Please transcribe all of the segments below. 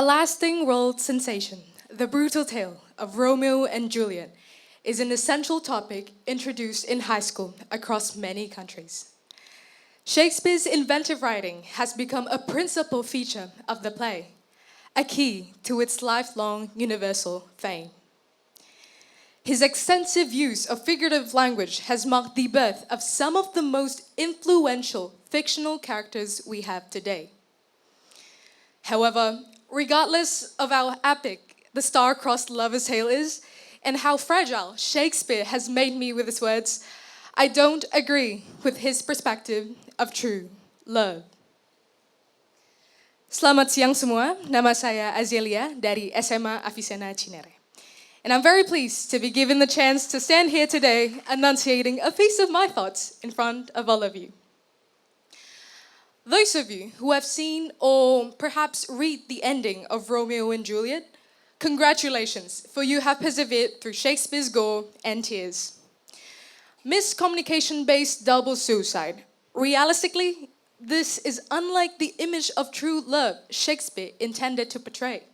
lasting world sensation, the brutal tale of Romeo and Juliet is an essential topic introduced in high school across many countries. Shakespeare's inventive writing has become a principal feature of the play, a key to its lifelong universal fame. His extensive use of figurative language has marked the birth of some of the most influential fictional characters we have today. However, regardless of how epic the star-crossed lover's tale is, and how fragile Shakespeare has made me with his words, I don't agree with his perspective of true love. Selamat siang semua, nama saya Azelia dari SMA Avicenna Cinere. And I'm very pleased to be given the chance to stand here today enunciating a piece of my thoughts in front of all of you. Those of you who have seen or perhaps read the ending of Romeo and Juliet, congratulations, for you have persevered through Shakespeare's gore and tears. Miscommunication-based double suicide. Realistically, this is unlike the image of true love Shakespeare intended to portray.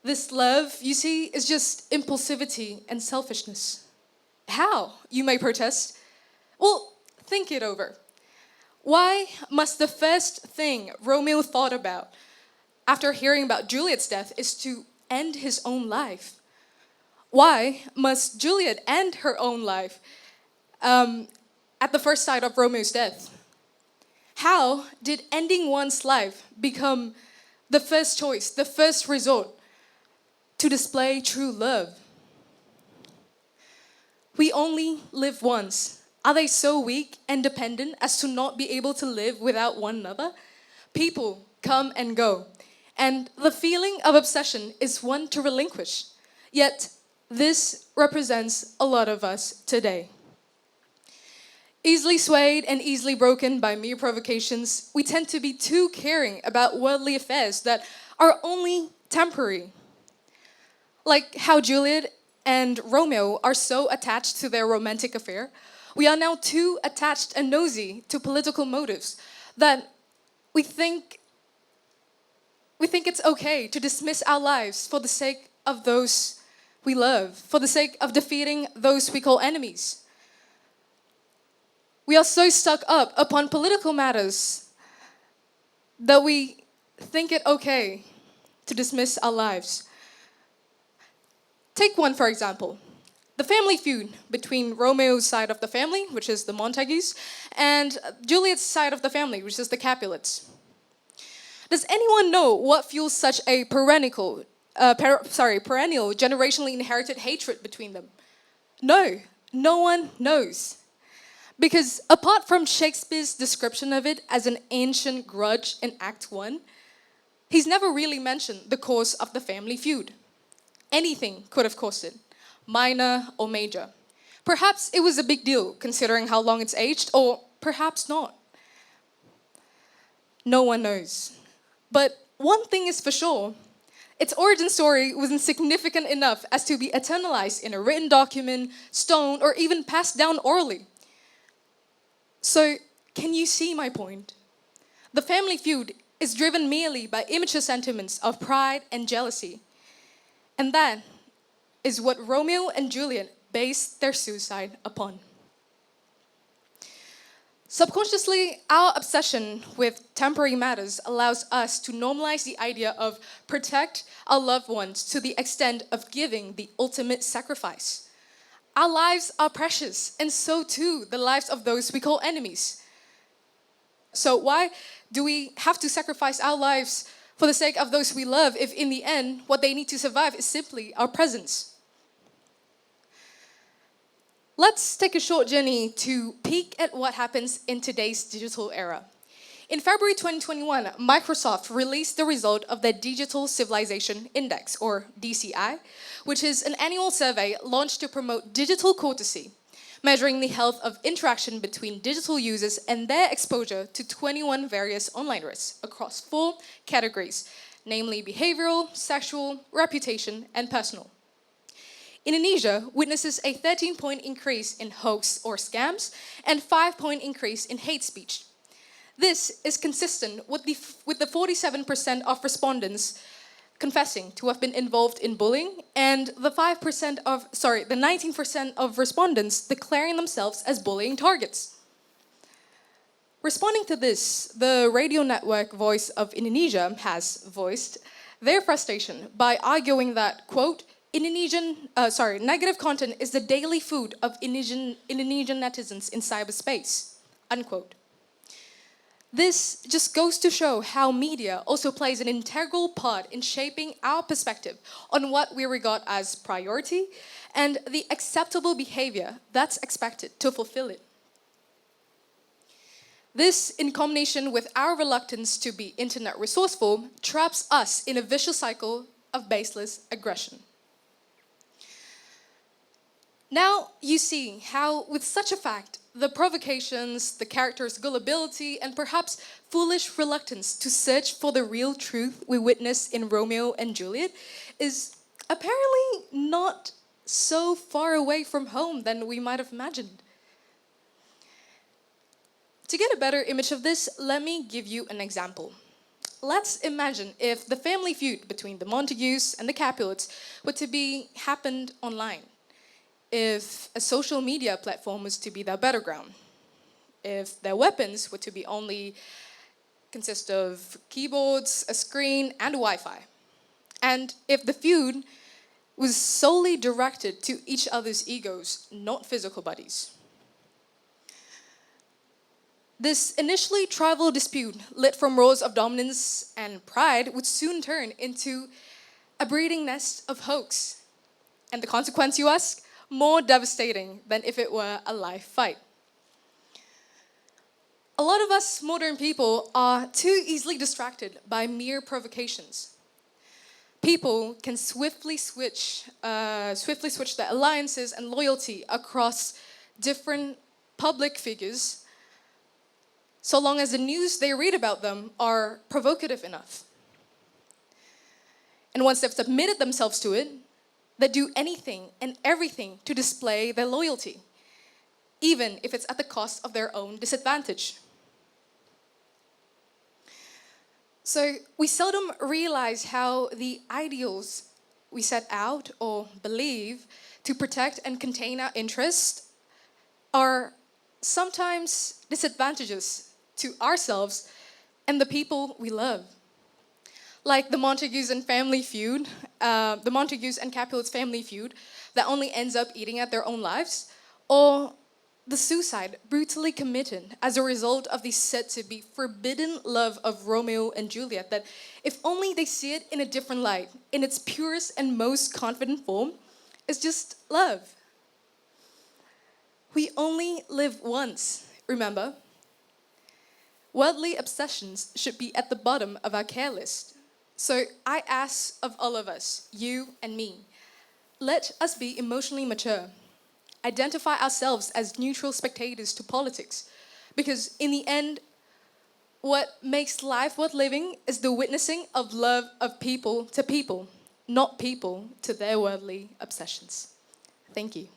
This love, you see, is just impulsivity and selfishness. How, you may protest? Well, think it over. Why must the first thing Romeo thought about after hearing about Juliet's death is to end his own life? Why must Juliet end her own life at the first sight of Romeo's death? How did ending one's life become the first choice, the first resort to display true love? We only live once. Are they so weak and dependent as to not be able to live without one another? People come and go, and the feeling of obsession is one to relinquish. Yet, this represents a lot of us today. Easily swayed and easily broken by mere provocations, we tend to be too caring about worldly affairs that are only temporary. Like how Juliet and Romeo are so attached to their romantic affair, we are now too attached and nosy to political motives that we think it's okay to dismiss our lives for the sake of those we love, for the sake of defeating those we call enemies. We are so stuck up upon political matters that we think it okay to dismiss our lives. Take one, for example. The family feud between Romeo's side of the family, which is the Montagues, and Juliet's side of the family, which is the Capulets. Does anyone know what fuels such a perennial generationally inherited hatred between them? No, no one knows. Because apart from Shakespeare's description of it as an ancient grudge in Act 1, he's never really mentioned the cause of the family feud. Anything could have caused it, minor or major. Perhaps it was a big deal considering how long it's aged, or perhaps not. No one knows. But one thing is for sure, its origin story wasn't significant enough as to be eternalized in a written document, stone, or even passed down orally. So, can you see my point? The family feud is driven merely by immature sentiments of pride and jealousy. And that is what Romeo and Juliet based their suicide upon. Subconsciously, our obsession with temporary matters allows us to normalize the idea of protect our loved ones to the extent of giving the ultimate sacrifice. Our lives are precious, and so too the lives of those we call enemies. So why do we have to sacrifice our lives for the sake of those we love if in the end what they need to survive is simply our presence? Let's take a short journey to peek at what happens in today's digital era. In February 2021, Microsoft released the result of their Digital Civilization Index, or DCI, which is an annual survey launched to promote digital courtesy, measuring the health of interaction between digital users and their exposure to 21 various online risks across 4 categories, namely behavioral, sexual, reputation, and personal. Indonesia witnesses a 13-point increase in hoax or scams and 5-point increase in hate speech. This is consistent with the 47% of respondents confessing to have been involved in bullying, and the 19% of respondents declaring themselves as bullying targets. Responding to this, the radio network Voice of Indonesia has voiced their frustration by arguing that, quote, negative content is the daily food of Indonesian netizens in cyberspace, unquote. This just goes to show how media also plays an integral part in shaping our perspective on what we regard as priority and the acceptable behavior that's expected to fulfill it. This, in combination with our reluctance to be internet resourceful, traps us in a vicious cycle of baseless aggression. Now you see how, with such a fact, the provocations, the character's gullibility, and perhaps foolish reluctance to search for the real truth we witness in Romeo and Juliet is apparently not so far away from home than we might have imagined. To get a better image of this, let me give you an example. Let's imagine if the family feud between the Montagues and the Capulets were to be happened online. If a social media platform was to be their battleground, if their weapons were to be only consist of keyboards, a screen, and Wi-Fi, and if the feud was solely directed to each other's egos, not physical bodies. This initially tribal dispute, lit from roars of dominance and pride, would soon turn into a breeding nest of hoax. And the consequence, you ask? More devastating than if it were a live fight. A lot of us modern people are too easily distracted by mere provocations. People can swiftly switch their alliances and loyalty across different public figures, so long as the news they read about them are provocative enough. And once they've submitted themselves to it, they do anything and everything to display their loyalty, even if it's at the cost of their own disadvantage. So we seldom realize how the ideals we set out or believe to protect and contain our interests are sometimes disadvantageous to ourselves and the people we love. Like the Montagues and Capulets family feud that only ends up eating at their own lives, or the suicide brutally committed as a result of the said to be forbidden love of Romeo and Juliet, that if only they see it in a different light, in its purest and most confident form, is just love. We only live once, remember? Worldly obsessions should be at the bottom of our care list. So I ask of all of us, you and me, let us be emotionally mature. Identify ourselves as neutral spectators to politics. Because in the end, what makes life worth living is the witnessing of love of people to people, not people to their worldly obsessions. Thank you.